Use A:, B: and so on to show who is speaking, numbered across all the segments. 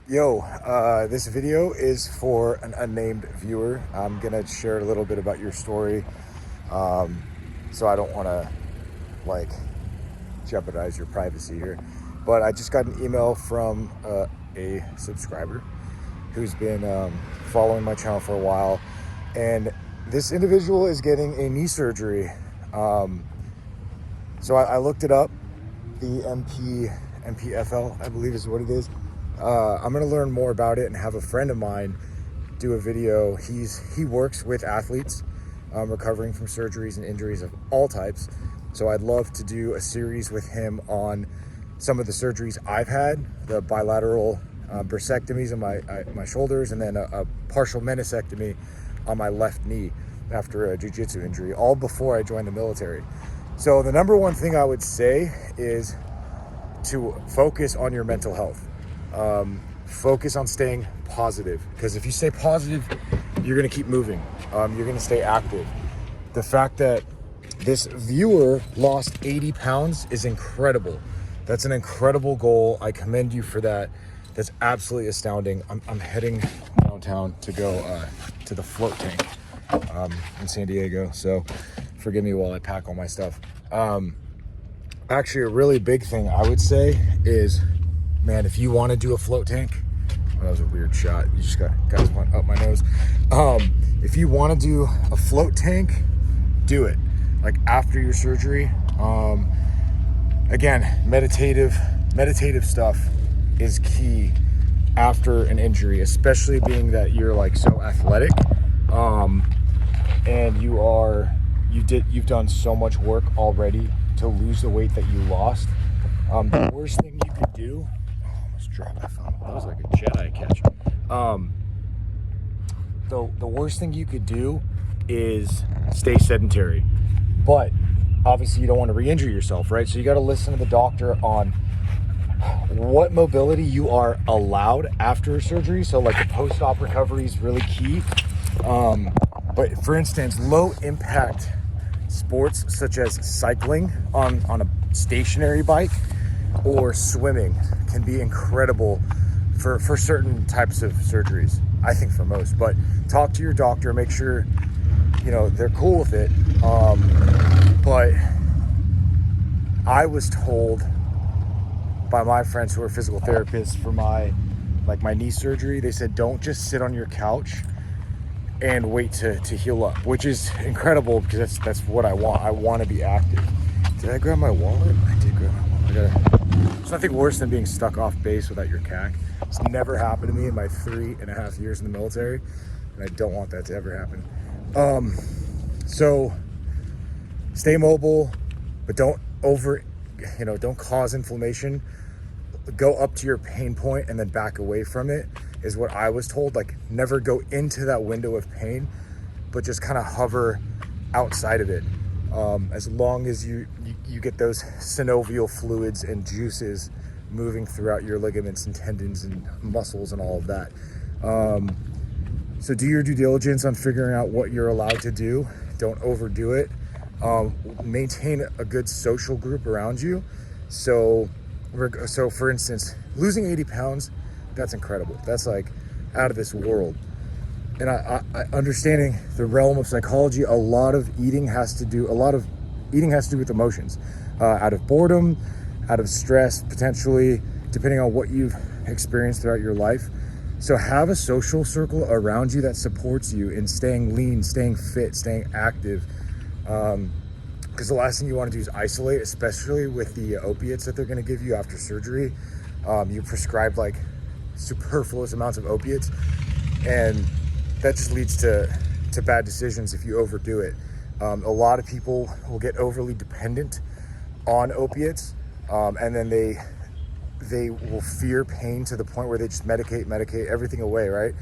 A: This video is for an unnamed viewer. I'm gonna share a little bit about your story. So I don't wanna like jeopardize your privacy here. But I just got an email from a subscriber who's been following my channel for a while. And this individual is getting a knee surgery. So I looked it up, the MPFL, I believe is what it is. I'm gonna learn more about it and have a friend of mine do a video. He works with athletes recovering from surgeries and injuries of all types. So I'd love to do a series with him on some of the surgeries I've had, the bilateral bursectomies on my shoulders, and then a partial meniscectomy on my left knee after a jiu-jitsu injury, all before I joined the military. So the number one thing I would say is to focus on your mental health. Focus on staying positive, because if you stay positive, you're going to keep moving. You're going to stay active. The fact that this viewer lost 80 pounds is incredible. That's an incredible goal. I commend you for that. That's absolutely astounding. I'm heading downtown to go to the float tank in San Diego. So forgive me while I pack all my stuff. Actually, a really big thing I would say is, man, if you want to do a float tank, that was a weird shot. You just got guys went up my nose. If you want to do a float tank, do it. Like after your surgery. Again, meditative stuff is key after an injury, especially being that you're like so athletic, and you've done so much work already to lose the weight that you lost. The worst thing you could do, almost dropped my phone. That was like a Jedi catch. The worst thing you could do is stay sedentary, but obviously you don't want to re-injure yourself, right? So you got to listen to the doctor on what mobility you are allowed after surgery. So like the post-op recovery is really key. But for instance, low impact sports such as cycling on a stationary bike or swimming can be incredible for certain types of surgeries. I think for most, but talk to your doctor, make sure they're cool with it. But I was told by my friends who are physical therapists for my knee surgery, they said don't just sit on your couch and wait to heal up, which is incredible because that's what I want. I want to be active. Did I grab my wallet? I did grab my wallet. There's nothing worse than being stuck off base without your CAC. It's never happened to me in my 3.5 years in the military, and I don't want that to ever happen. So stay mobile, but don't don't cause inflammation. Go up to your pain point and then back away from it is what I was told. Like never go into that window of pain, but just kind of hover outside of it. As long as you get those synovial fluids and juices moving throughout your ligaments and tendons and muscles and all of that. So do your due diligence on figuring out what you're allowed to do. Don't overdo it. Maintain a good social group around you. So for instance, losing 80 pounds, that's incredible. That's like out of this world. And I understanding the realm of psychology, a lot of eating has to do with emotions, out of boredom, out of stress, potentially, depending on what you've experienced throughout your life. So have a social circle around you that supports you in staying lean, staying fit, staying active. Because the last thing you want to do is isolate, especially with the opiates that they're going to give you after surgery. You prescribe like superfluous amounts of opiates, and that just leads to bad decisions if you overdo it. A lot of people will get overly dependent on opiates, and then they will fear pain to the point where they just medicate everything away, right?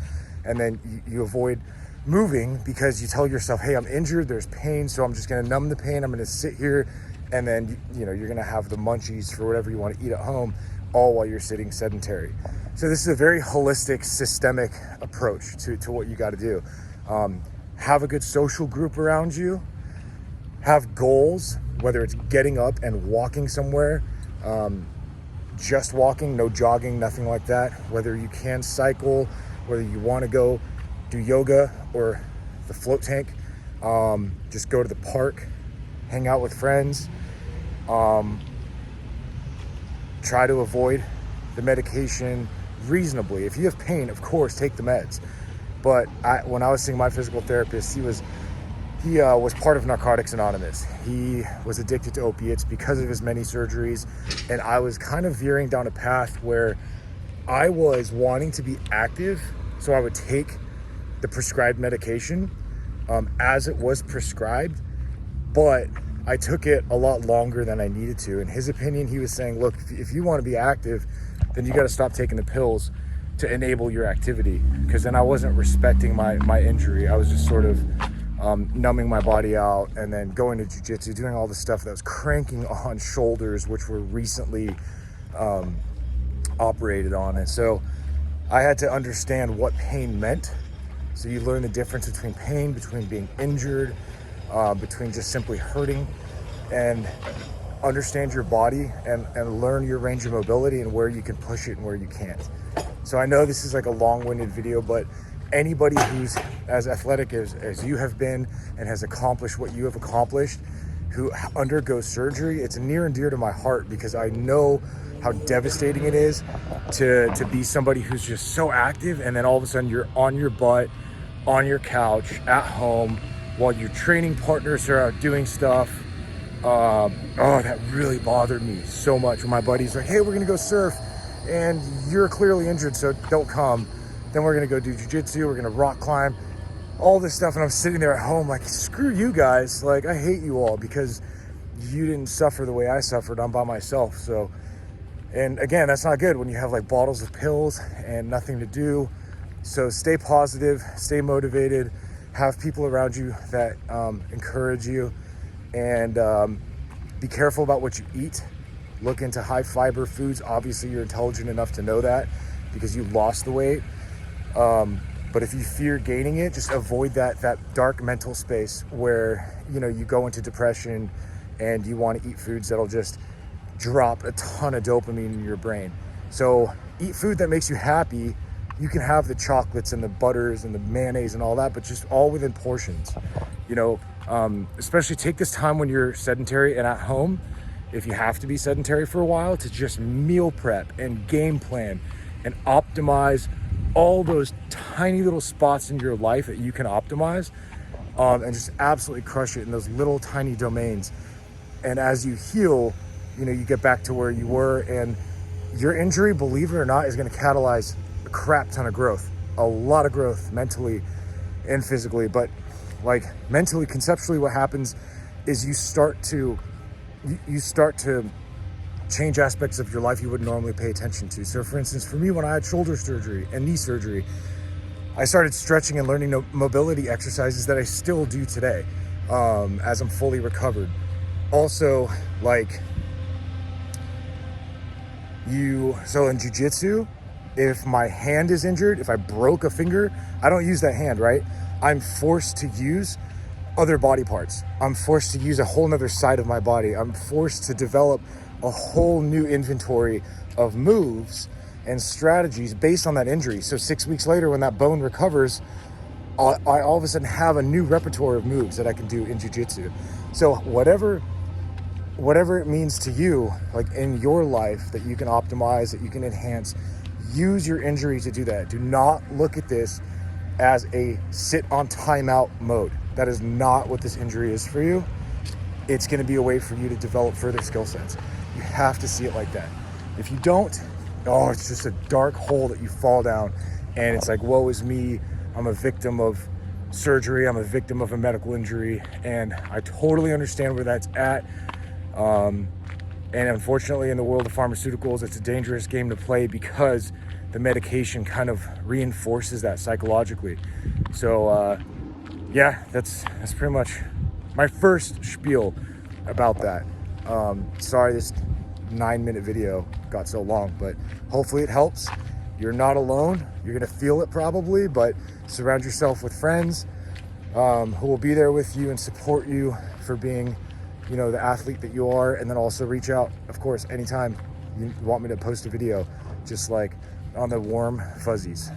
A: And then you avoid moving because you tell yourself, hey, I'm injured, there's pain, so I'm just gonna numb the pain, I'm gonna sit here, and then you're gonna have the munchies for whatever you want to eat at home, all while you're sitting sedentary. So this is a very holistic, systemic approach to what you got to do. Have a good social group around you. Have goals, whether it's getting up and walking somewhere, just walking, no jogging, nothing like that. Whether you can cycle, whether you want to go do yoga or the float tank, just go to the park, hang out with friends. Try to avoid the medication reasonably. If you have pain, of course, take the meds. But when I was seeing my physical therapist, he was part of Narcotics Anonymous. He was addicted to opiates because of his many surgeries, and I was kind of veering down a path where I was wanting to be active, so I would take the prescribed medication as it was prescribed, but I took it a lot longer than I needed to. In his opinion, he was saying, look, if you want to be active, then you got to stop taking the pills to enable your activity, because then I wasn't respecting my injury. I was just sort of numbing my body out and then going to jiu-jitsu, doing all the stuff that was cranking on shoulders, which were recently operated on. And so I had to understand what pain meant. So you learn the difference between pain, between being injured, between just simply hurting, and understand your body and learn your range of mobility and where you can push it and where you can't. So I know this is like a long-winded video, but anybody who's as athletic as you have been and has accomplished what you have accomplished, who undergoes surgery, it's near and dear to my heart, because I know how devastating it is to be somebody who's just so active, and then all of a sudden you're on your butt, on your couch, at home, while your training partners are out doing stuff. That really bothered me so much when my buddy's like, hey, we're gonna go surf, and you're clearly injured, so don't come. Then we're gonna go do jiu-jitsu, we're gonna rock climb, all this stuff, and I'm sitting there at home like, screw you guys, like, I hate you all because you didn't suffer the way I suffered. I'm by myself. So, and again, that's not good when you have like bottles of pills and nothing to do. So stay positive, stay motivated, have people around you that encourage you, and be careful about what you eat. Look into high fiber foods. Obviously you're intelligent enough to know that because you lost the weight. But if you fear gaining it, just avoid that dark mental space where, you know, you go into depression and you want to eat foods that'll just drop a ton of dopamine in your brain. So eat food that makes you happy. You can have the chocolates and the butters and the mayonnaise and all that, but just all within portions. You know, especially take this time when you're sedentary and at home, if you have to be sedentary for a while, to just meal prep and game plan and optimize all those tiny little spots in your life that you can optimize, and just absolutely crush it in those little tiny domains. And as you heal, you know, you get back to where you were, and your injury, believe it or not, is going to catalyze a crap ton of growth, a lot of growth mentally and physically. But like mentally, conceptually, what happens is you start to change aspects of your life you wouldn't normally pay attention to. So for instance, for me, when I had shoulder surgery and knee surgery, I started stretching and learning mobility exercises that I still do today, as I'm fully recovered. Also, like so in jiu-jitsu, if my hand is injured, if I broke a finger, I don't use that hand, right? I'm forced to use other body parts. I'm forced to use a whole nother side of my body. I'm forced to develop a whole new inventory of moves and strategies based on that injury. So 6 weeks later, when that bone recovers, I all of a sudden have a new repertoire of moves that I can do in jiu-jitsu. So whatever it means to you, like in your life, that you can optimize, that you can enhance, use your injury to do that. Do not look at this as a sit on timeout mode. That is not what this injury is for you. It's going to be a way for you to develop further skill sets. You have to see it like that. If you don't, it's just a dark hole that you fall down, and it's like, woe is me. I'm a victim of surgery. I'm a victim of a medical injury, and I totally understand where that's at. And unfortunately, in the world of pharmaceuticals, it's a dangerous game to play because the medication kind of reinforces that psychologically. So, yeah, that's pretty much my first spiel about that. Sorry this 9-minute video got so long, but hopefully it helps. You're not alone. You're gonna feel it probably, but surround yourself with friends who will be there with you and support you for being, you know, the athlete that you are. And then also reach out, of course, anytime you want me to post a video just like on the warm fuzzies.